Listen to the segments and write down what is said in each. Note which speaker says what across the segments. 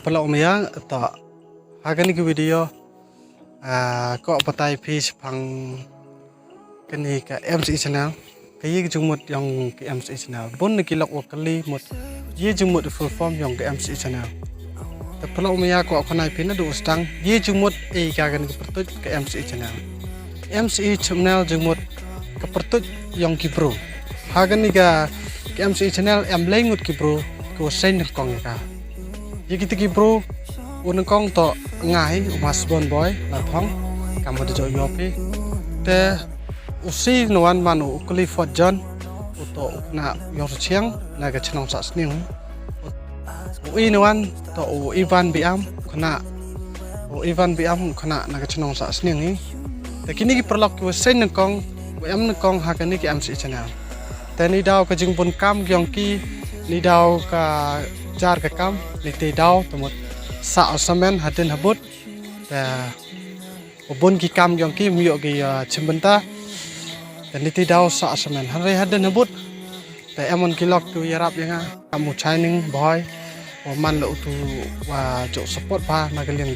Speaker 1: Pelak umia atau hagan ni video kok patai fish pang kini ke MCE-CHANNEL kaya jumut yang ke MCE-CHANNEL bon ni kilok wakali mut ye jumut full form yang ke MCE-CHANNEL te pelak umia kok konai pina du ustang ye jumut kagan ke pertut ke MCE-CHANNEL MCE-CHANNEL jumut ke pertut yang kibro hagan ni ke MCE-CHANNEL em lengut kibro ko sen kong ka ye kita kibro unang kong to ngai mas bon boy la thong kamu de yopi te usi nuan manu ukli fort john uto na yor chiang na ga chnong sa sning ui nuan to ivan biam khana na ga chnong sa sning ni te kini ki perlok ki sen kong em kong ha ka ni ki MCE-CHANNEL te ni daw ka jing bun kam gyong ki ni daw ka jar ka kam ni te daw tomot sa asamen hadin habut ta ubun ki kam gyong ki miyo ki chimbenta dan niti daw sa asamen hanre hadin habut ta emon kilok tu yarap yanga kamu shining boy o man lo tu wa jo support ba nagaling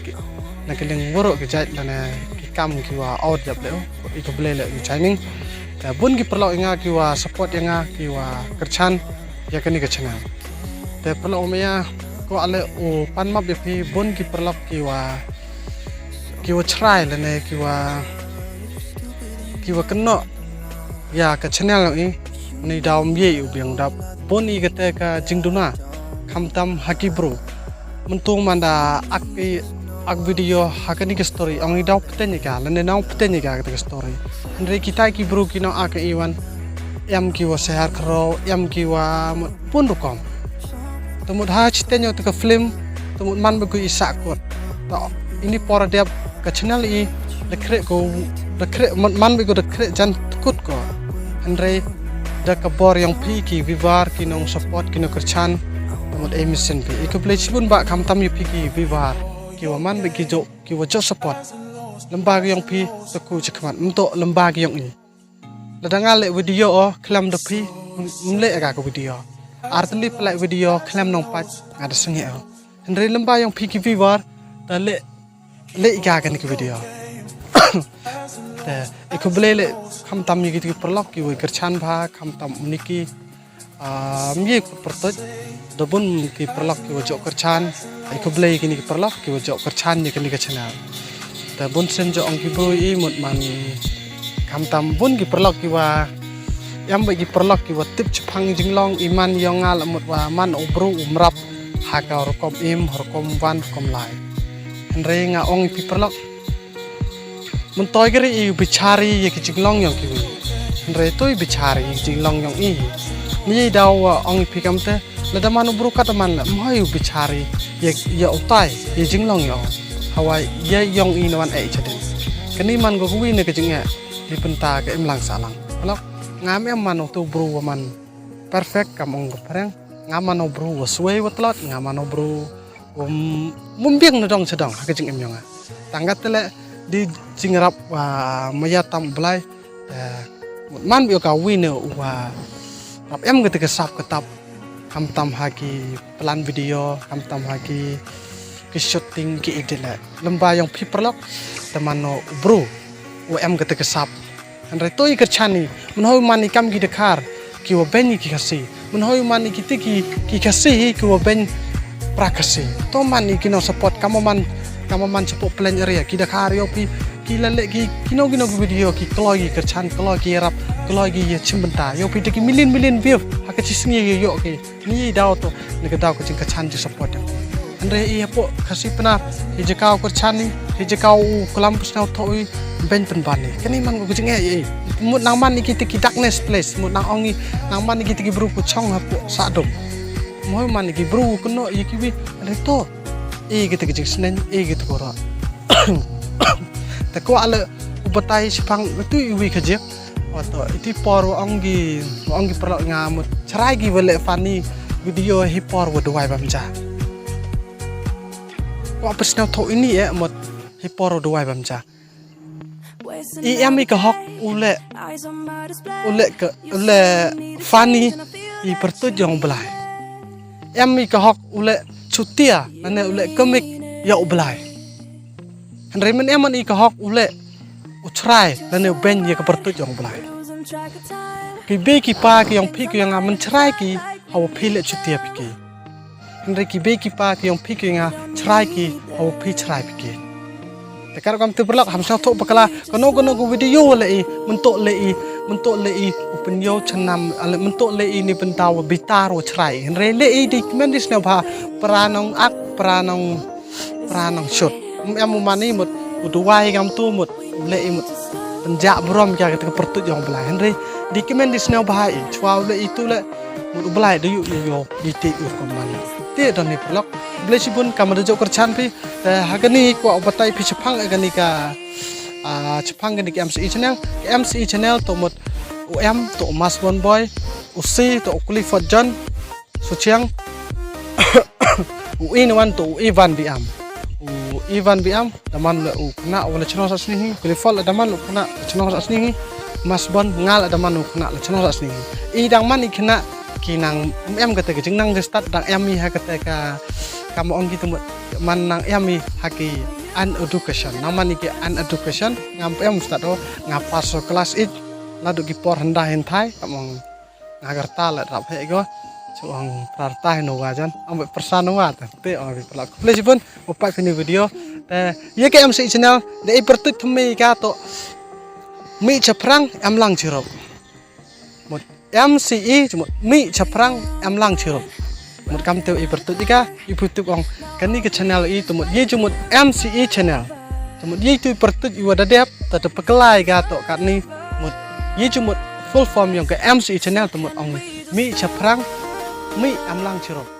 Speaker 1: woro ki jait dana ki kam ki wa out jap le i ko ble le shining ta bun ki perlo inga ki wa support yanga ki wa kerchan ya kani ke channel te perlo umia ko ale o pan map yapi bun ki perlok ki wa try lene ki wa keno ya ke channel ni daum ye u biang dap bun i gate ka jingduna khamtam haki bro mentung manda ak video hakani ke story ongi daw pten ka lene naw pten ka ke story andre kita ki bro ki no ak iwan em ki wa share kro em ki wa pun rukom temut ha chitenyo te ka film temut man be ku isa kot to ini por dia ke channel i dekre man be ku dekre jan kut ko andre da ka bor yang pi ki vivar ki nong support ki no kerchan temut emission pi i ko play chibun ba kam tam yu pi ki vivar ki wa man be ki jo support lembag yang pi te ku chikmat mto lembag yang i ladangal le video o klam de pi mle aga ko video artli play video klam nong pat ada sengi el henry lemba yang piki vivar ta le ga kan ki video te iko blele kham tam ni ki perlok ki wer kerchan bha kham tam uniki mi ko pertoj dobun ki perlok ki wajok kerchan iko ble ki ni perlok ki wajok kerchan ni kan ki channel te bun sen jo ong ki bro i mut man kham tam bun ki perlok ki wa yang bagi perlok ki watip chpang jinglong iman yongal amut wa man obru umrap haka rokom im rokom van rokom lai henre nga ong pi perlok mentoy gari i bichari ye ki jinglong yong ki henre toy bichari jinglong yong i ni daw ong pi kamte lada man obru kat man moy bichari ye otai ye jinglong yo hawai ye yong i nawan e chadin kani man go kuwi ne ke jinga di penta ke imlang salang pelok ngam em mano tu bro man perfect kamong parang ngam mano bro waswe watlot ngam mano bro mumbiang na dong sedang ha kajing em yonga tanggat tele di jingrap wa maya tam blai man bio ka win wa rap em gete ke sap ketap kam tam haki plan video kam tam haki ke shooting ki edit lemba yang piperlok temano bro wa em gete ke sap andre toy kerchani menhoy mani kam ki dekar ki wa ben ki kasi menhoy mani ki kasi ki wa ben prakasi to mani ki no support kamoman support plan area ki dekar yo pi ki lele ki kino video ki kloy kerchan kloy ki rap kloy ki chimbenta yo pi ki million view haka chisngi yo ki ni daw to ni ka daw ko jing kerchan ji support andre i po kasi penar hijekau kerchani hijekau kolampus na thoi ben penbani kani man go jinge ye mut nang man iki tiki darkness place mut nang ongi nang man iki tiki bru ku chong ha po sa dom moy man iki bru ku no iki wi reto e gitu ke snen e gitu ko ra ta ko ala ubatai sipang tu iwi khaje oto iti por ongi perlo ngamut cerai gi wele fani video hipor wo dwai bamja ko pesna tho ini ya mot hipor wo dwai bamja i ami ka hok ule fani i pertujong belai ami ka hok ule chutia nane ule komik ya ublai Henry men eman I kahok ule utrai nane ben ya kepertut yang ublai ki be ki pa ki yang pi ki yang men cerai ki hawa pi le chutia piki Henry ki be ki pa ki yang pi ki yang cerai ki hawa pi cerai piki Tekar kam terberlak hamsah tok bakala kono video le mentok le opinio chanam ale mentok le ni pentau bitaro cerai Henry le di kemendis na ba pranong ak pranong shot em mani mut uduai kam tu mut le mut penjak brom ya kita pertut yang belai Henry di kemendis na ba chwa le itu le mut belai de yo di ur komani te don ni pelok blesibun kam de jok kerchan pi hagani ko obatai pi chapang agani ka chapang gani ke MCE channel to mut UM to Mas One Boy UC to Clifford John Suchiang UI naman to Ivan Biam Ivan Biam daman u kena wala channel sa sini Clifford daman u kena channel sa sini Mas Bon ngal daman u kena channel sa sini idang man ikena kinang kata ke jengnang de start dang mi ha kata ka kamu ong gitu man nang mi haki an education naman iki an education ngam start do ngapa so kelas it ladu ki por hendah hentai kamu ngagar tala rap he go chuang prartai no wajan ambe persano wat te ori pelak plesipun opak ini video ye ke MCE channel de pertut thmi ka to mi chaprang am lang chirop một MCE một mi chaprang am lang chirop một kam teu pertut ika YouTube ong kani ke channel itu một ye một MCE channel một ye tu pertut iwa dadep tetep pekelai ka to kani một ye một full form yang ke MCE channel to một ong mi chaprang mi am lang chirop